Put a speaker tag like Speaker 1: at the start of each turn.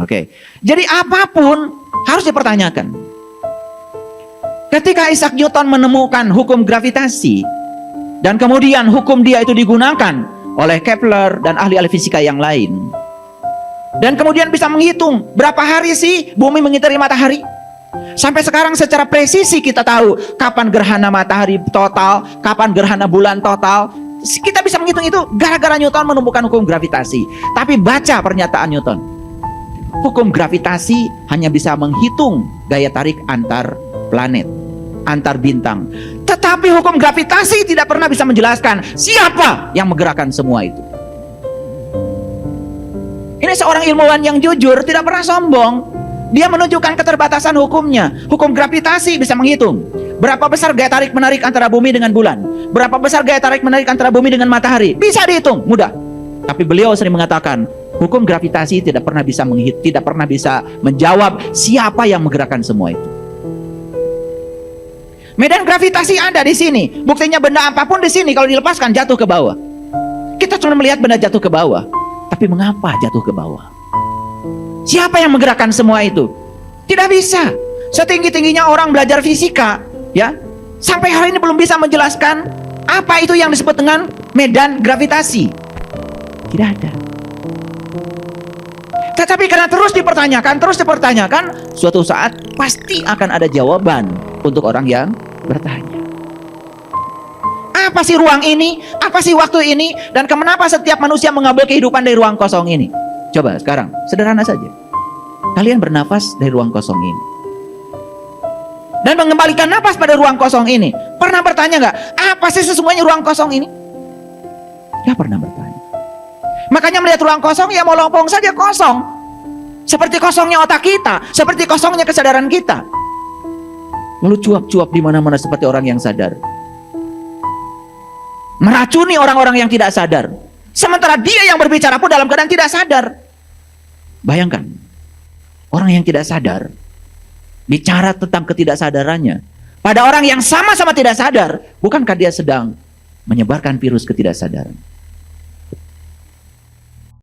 Speaker 1: Oke. Jadi apapun harus dipertanyakan. Ketika Isaac Newton menemukan hukum gravitasi, dan kemudian hukum dia itu digunakan oleh Kepler dan ahli-ahli fisika yang lain, dan kemudian bisa menghitung berapa hari sih bumi mengitari matahari. Sampai sekarang secara presisi kita tahu kapan gerhana matahari total, kapan gerhana bulan total. Kita bisa menghitung itu gara-gara Newton menemukan hukum gravitasi. Tapi baca pernyataan Newton. Hukum gravitasi hanya bisa menghitung gaya tarik antar planet, antar bintang. Tetapi hukum gravitasi tidak pernah bisa menjelaskan siapa yang menggerakkan semua itu. Ini seorang ilmuwan yang jujur, tidak pernah sombong. Dia menunjukkan keterbatasan hukumnya. Hukum gravitasi bisa menghitung berapa besar gaya tarik menarik antara bumi dengan bulan, berapa besar gaya tarik menarik antara bumi dengan matahari. Bisa dihitung, mudah. Tapi beliau sering mengatakan hukum gravitasi tidak pernah bisa tidak pernah bisa menjawab siapa yang menggerakkan semua itu. Medan gravitasi ada di sini. Buktinya benda apapun di sini kalau dilepaskan jatuh ke bawah. Kita cuma melihat benda jatuh ke bawah. Tapi mengapa jatuh ke bawah? Siapa yang menggerakkan semua itu? Tidak bisa. Setinggi-tingginya orang belajar fisika, ya, sampai hari ini belum bisa menjelaskan apa itu yang disebut dengan medan gravitasi. Tidak ada. Tetapi karena terus dipertanyakan, suatu saat pasti akan ada jawaban untuk orang yang bertanya. Apa sih ruang ini? Apa sih waktu ini? Dan kenapa setiap manusia mengambil kehidupan dari ruang kosong ini? Coba sekarang, sederhana saja. Kalian bernafas dari ruang kosong ini. Dan mengembalikan nafas pada ruang kosong ini. Pernah bertanya nggak? Apa sih sesungguhnya ruang kosong ini? Nggak pernah bertanya. Makanya melihat ruang kosong, ya molopong saja kosong. Seperti kosongnya otak kita. Seperti kosongnya kesadaran kita. Lalu cuap-cuap di mana-mana seperti orang yang sadar. Meracuni orang-orang yang tidak sadar. Sementara dia yang berbicara pun dalam keadaan tidak sadar. Bayangkan, orang yang tidak sadar bicara tentang ketidaksadarannya pada orang yang sama-sama tidak sadar. Bukankah dia sedang menyebarkan virus ketidaksadaran?